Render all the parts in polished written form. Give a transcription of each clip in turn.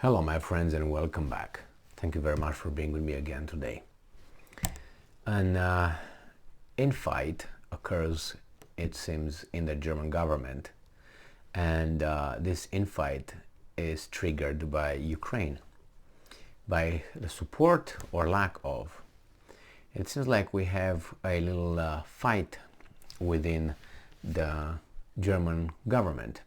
Hello my friends and welcome back. Thank you very much for being with me again today. An infight occurs, it seems, in the German government, and this infight is triggered by Ukraine, by the support or lack of. It seems like we have a little fight within the German government.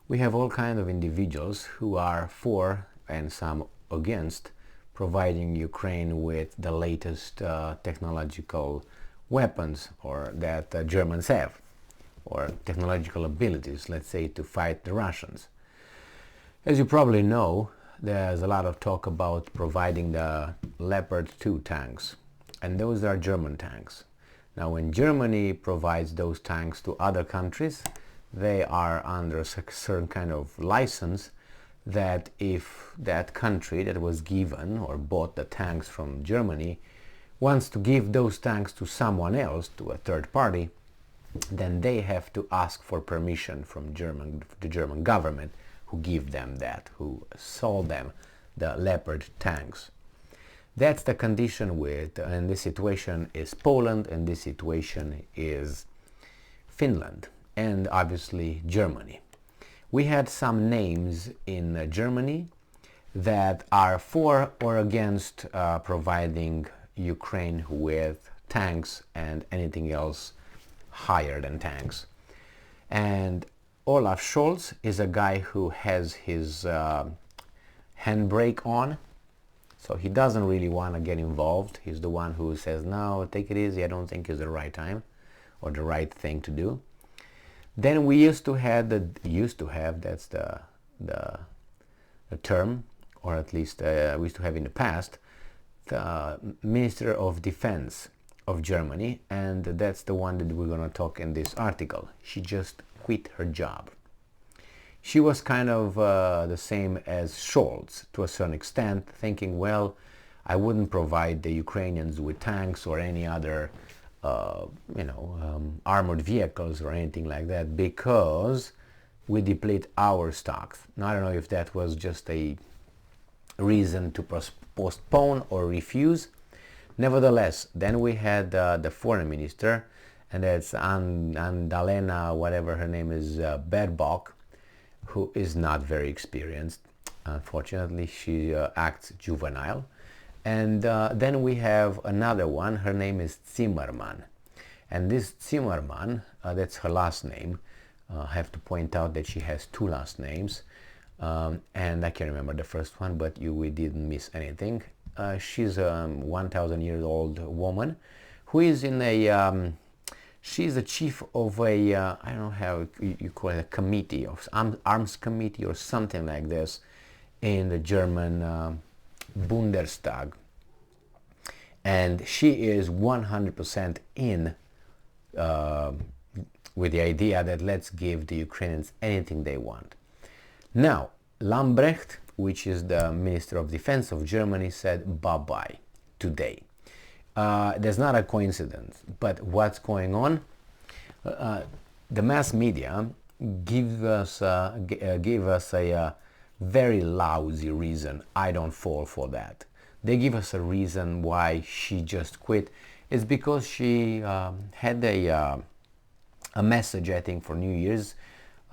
We have all kinds of individuals who are for and some against providing Ukraine with the latest technological weapons or that Germans have, or technological abilities, let's say, to fight the Russians. As you probably know, there's a lot of talk about providing the Leopard 2 tanks, and those are German tanks. Now, when Germany provides those tanks to other countries, they are under a certain kind of license that if that country that was given or bought the tanks from Germany wants to give those tanks to someone else, to a third party, then they have to ask for permission from the German government who give them that, who sold them the Leopard tanks. That's the condition with, and this situation is Poland, and this situation is Finland, and obviously Germany. We had some names in Germany that are for or against providing Ukraine with tanks and anything else higher than tanks. And Olaf Scholz is a guy who has his handbrake on, so he doesn't really want to get involved. He's the one who says, no, take it easy, I don't think it's the right time or the right thing to do. Then we used to have, that's the term, or at least we used to have in the past, the Minister of Defense of Germany, and that's the one that we're going to talk in this article. She just quit her job. She was kind of the same as Scholz to a certain extent, thinking, well, I wouldn't provide the Ukrainians with tanks or any other armored vehicles or anything like that because we deplete our stocks. Now, I don't know if that was just a reason to postpone or refuse. Nevertheless, then we had the foreign minister, and that's Annalena, whatever her name is, Baerbock, who is not very experienced. Unfortunately, she acts juvenile. And then we have another one, her name is Zimmermann. And this Zimmermann, that's her last name. I have to point out that she has two last names. And I can't remember the first one, but we didn't miss anything. She's a 1,000-year-old woman who is in a, she's the chief of a, I don't know how you call it, a committee, of arms committee or something like this in the German Bundestag, and she is 100% in with the idea that let's give the Ukrainians anything they want. Now, Lambrecht, which is the Minister of Defense of Germany, said bye-bye today. There's not a coincidence, but what's going on? The mass media gave us a very lousy reason. I don't fall for that. They give us a reason why she just quit. It's because she had a message, I think, for New Year's,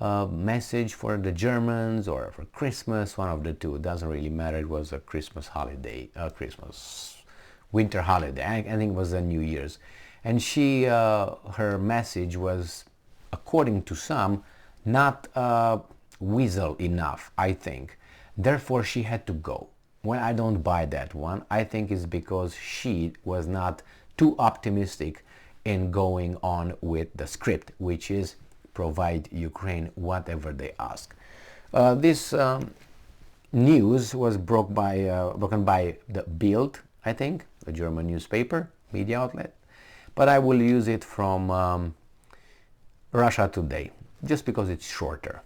message for the Germans or for Christmas, one of the two. It doesn't really matter. It was a Christmas holiday, winter holiday. I think it was a New Year's. And she, her message was, according to some, not weasel enough, I think. Therefore, she had to go. Well, I don't buy that one. I think it's because she was not too optimistic in going on with the script, which is provide Ukraine whatever they ask. This news was broken by the Bild, I think, a German newspaper, media outlet. But I will use it from Russia Today, just because it's shorter.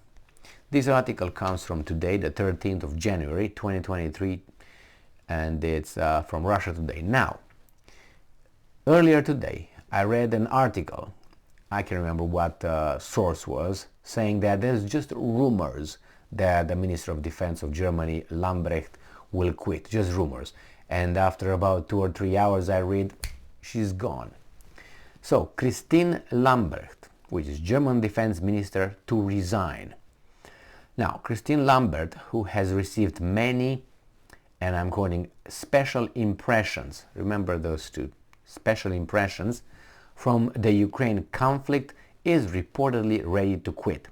This article comes from today, the 13th of January, 2023, and it's from Russia Today. Now, earlier today, I read an article, I can't remember what source was, saying that there's just rumors that the Minister of Defense of Germany, Lambrecht, will quit. Just rumors. And after about 2 or 3 hours I read, she's gone. So, Christine Lambrecht, which is German Defense Minister, to resign. Now, Christine Lambrecht, who has received many, and I'm quoting, special impressions, remember those two, special impressions, from the Ukraine conflict, is reportedly ready to quit.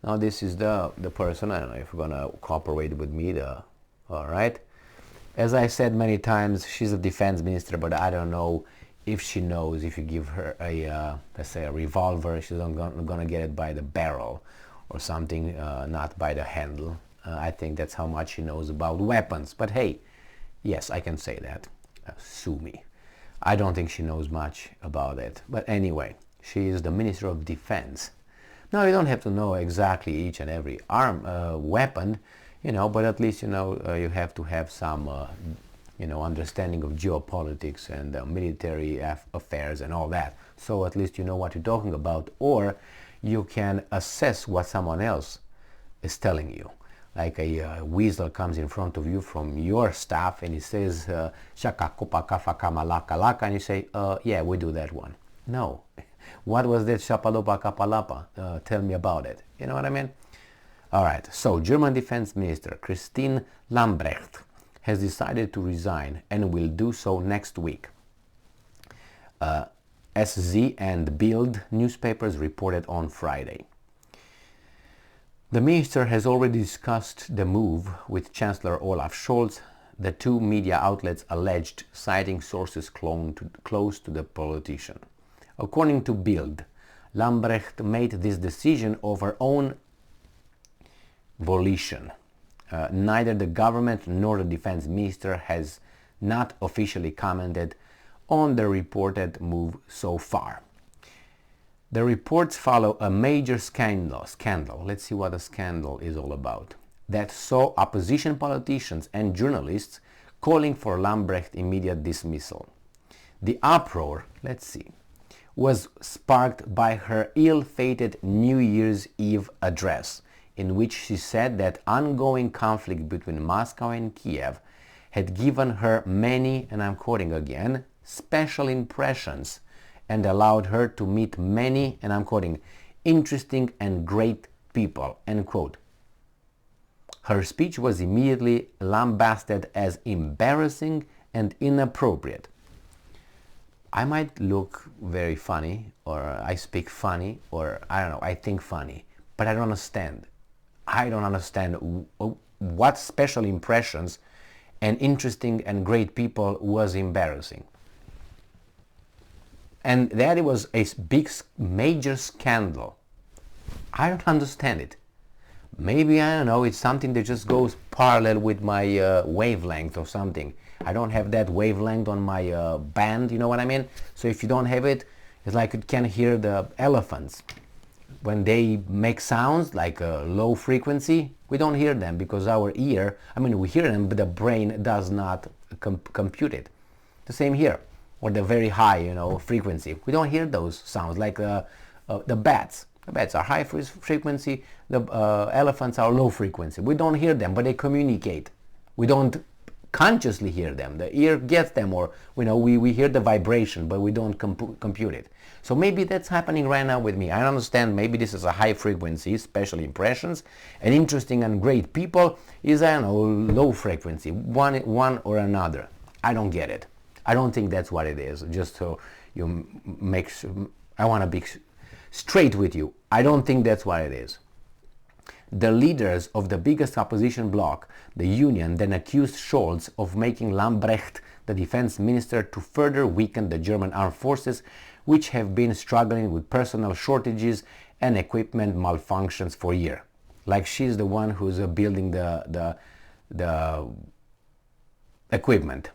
Now, this is the person, I don't know if you're going to cooperate with me, all right. As I said many times, she's a defense minister, but I don't know if she knows if you give her a, let's say, a revolver, she's not going to get it by the barrel or something, not by the handle. I think that's how much she knows about weapons. But hey, yes, I can say that. Sue me. I don't think she knows much about it. But anyway, she is the Minister of Defense. Now, you don't have to know exactly each and every weapon, but at least, you have to have some, understanding of geopolitics and military affairs and all that. So at least you know what you're talking about, or you can assess what someone else is telling you. Like a weasel comes in front of you from your staff and he says, shaka kupa kafa kama laka laka, and you say, yeah, we do that one. No. What was that shapalopa kapalapa? Tell me about it. You know what I mean? All right. So, German Defense Minister Christine Lambrecht has decided to resign and will do so next week. SZ and Bild newspapers reported on Friday. The minister has already discussed the move with Chancellor Olaf Scholz, the two media outlets alleged, citing sources close to the politician. According to Bild, Lambrecht made this decision of her own volition. Neither the government nor the defense minister has not officially commented on the reported move so far. The reports follow a major scandal. Let's see what the scandal is all about. That saw opposition politicians and journalists calling for Lambrecht's immediate dismissal. The uproar, let's see, was sparked by her ill-fated New Year's Eve address, in which she said that ongoing conflict between Moscow and Kiev had given her many, and I'm quoting again, special impressions, and allowed her to meet many, and I'm quoting, interesting and great people, end quote. Her speech was immediately lambasted as embarrassing and inappropriate. I might look very funny, or I speak funny, or I don't know, I think funny, but I don't understand. I don't understand what special impressions and interesting and great people was embarrassing. And that it was a big, major scandal. I don't understand it. Maybe, I don't know, it's something that just goes parallel with my wavelength or something. I don't have that wavelength on my band, you know what I mean? So if you don't have it, it's like you can hear the elephants. When they make sounds like a low frequency, we don't hear them because our ear, we hear them, but the brain does not compute it. The same here, or the very high, frequency. We don't hear those sounds like the bats. The bats are high frequency, the elephants are low frequency. We don't hear them, but they communicate. We don't consciously hear them. The ear gets them, or we hear the vibration, but we don't compute it. So maybe that's happening right now with me. I understand maybe this is a high frequency, special impressions, and interesting and great people is, low frequency, one or another. I don't get it. I don't think that's what it is. Just so you make sure, I want to be straight with you. I don't think that's what it is. The leaders of the biggest opposition bloc, the Union, then accused Scholz of making Lambrecht the defense minister to further weaken the German armed forces, which have been struggling with personnel shortages and equipment malfunctions for years. Like she's the one who's building the equipment.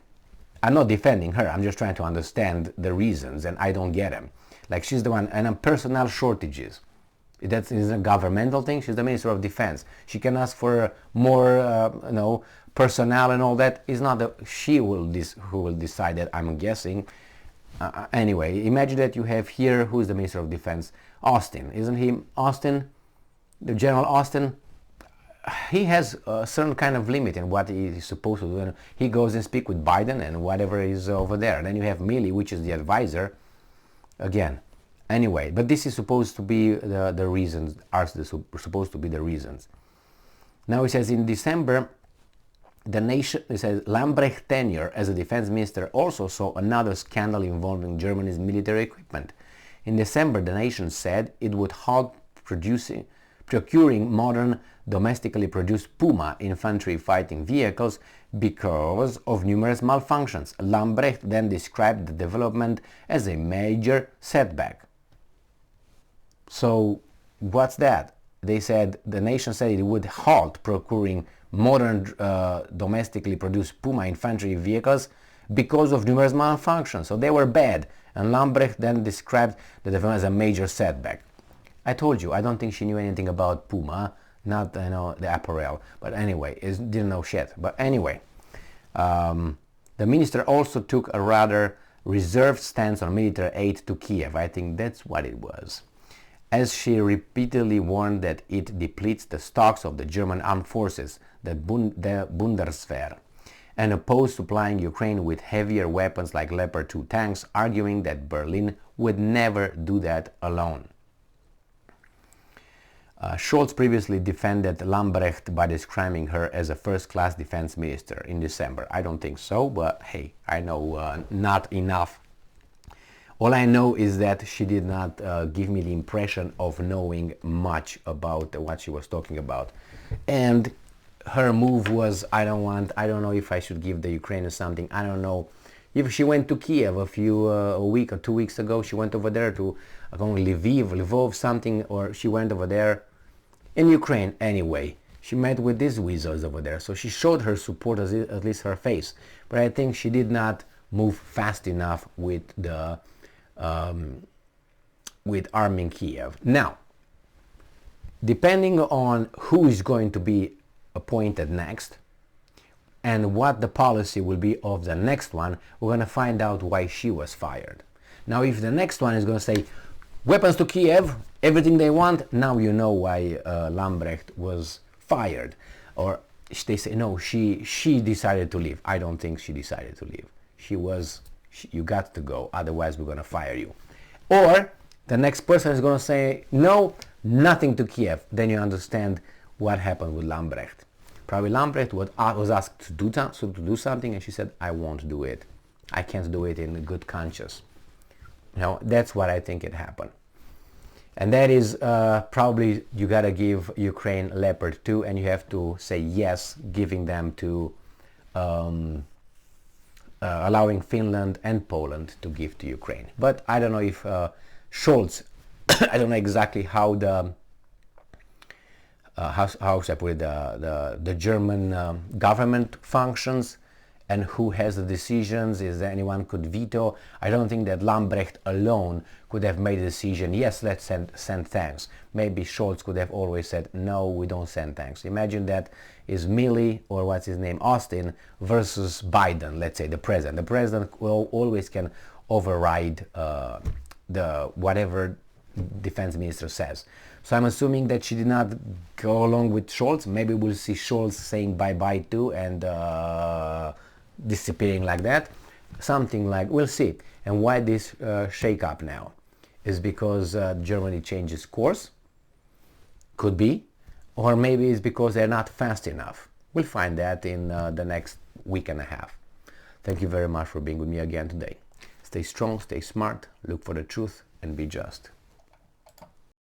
I'm not defending her. I'm just trying to understand the reasons, and I don't get them. Like she's the one, and personnel shortages. That is a governmental thing. She's the Minister of Defense. She can ask for more, personnel and all that. Is not she who will decide that. I'm guessing. Anyway, imagine that you have here who's the Minister of Defense, Austin. Isn't he Austin? The General Austin. he has a certain kind of limit in what he is supposed to do. And he goes and speak with Biden and whatever is over there. Then you have Milley, which is the advisor. Again, anyway, but this is supposed to be the reasons, are supposed to be the reasons. Now he says in December, the nation, it says, Lambrecht's tenure as a defense minister also saw another scandal involving Germany's military equipment. In December, the nation said it would halt procuring modern domestically produced Puma infantry fighting vehicles because of numerous malfunctions. Lambrecht then described the development as a major setback. So what's that? They said, the nation said it would halt procuring modern domestically produced Puma infantry vehicles because of numerous malfunctions. So they were bad. And Lambrecht then described the development as a major setback. I told you, I don't think she knew anything about Puma, not the apparel. But anyway, didn't know shit. But anyway, the minister also took a rather reserved stance on military aid to Kiev. I think that's what it was, as she repeatedly warned that it depletes the stocks of the German armed forces, the Bundeswehr, and opposed supplying Ukraine with heavier weapons like Leopard 2 tanks, arguing that Berlin would never do that alone. Scholz previously defended Lambrecht by describing her as a first-class defense minister in December. I don't think so, but hey, I know not enough. All I know is that she did not give me the impression of knowing much about what she was talking about. And her move was, I don't know if I should give the Ukrainians something. I don't know. If she went to Kiev a week or 2 weeks ago, she went over there to Lviv, something, or she went over there in Ukraine anyway. She met with these weasels over there, so she showed her support, at least her face. But I think she did not move fast enough with the with arming Kiev. Now, depending on who is going to be appointed next and what the policy will be of the next one, we're going to find out why she was fired. Now, if the next one is going to say weapons to Kiev, everything they want, now you know why Lambrecht was fired. Or they say, no, she decided to leave. I don't think she decided to leave. You got to go, otherwise we're going to fire you. Or the next person is going to say, no, nothing to Kiev. Then you understand what happened with Lambrecht. Probably Lambrecht was asked to do something, and she said, I won't do it. I can't do it in good conscience. That's what I think it happened. And that is probably you got to give Ukraine Leopard 2, and you have to say yes, giving them to allowing Finland and Poland to give to Ukraine. But I don't know if Scholz, I don't know exactly how the how should I put it, the German government functions and who has the decisions. Is there anyone could veto? I don't think that Lambrecht alone could have made a decision, yes, let's send tanks. Maybe Scholz could have always said, no, we don't send tanks. Imagine that is Milley, or what's his name, Austin, versus Biden, let's say, the president. The president always can override the whatever defense minister says. So I'm assuming that she did not go along with Scholz. Maybe we'll see Scholz saying bye-bye too and disappearing like that. Something like, we'll see. And why this shake-up now? Is because Germany changes course? Could be. Or maybe it's because they're not fast enough. We'll find that in the next week and a half. Thank you very much for being with me again today. Stay strong, stay smart, look for the truth, and be just.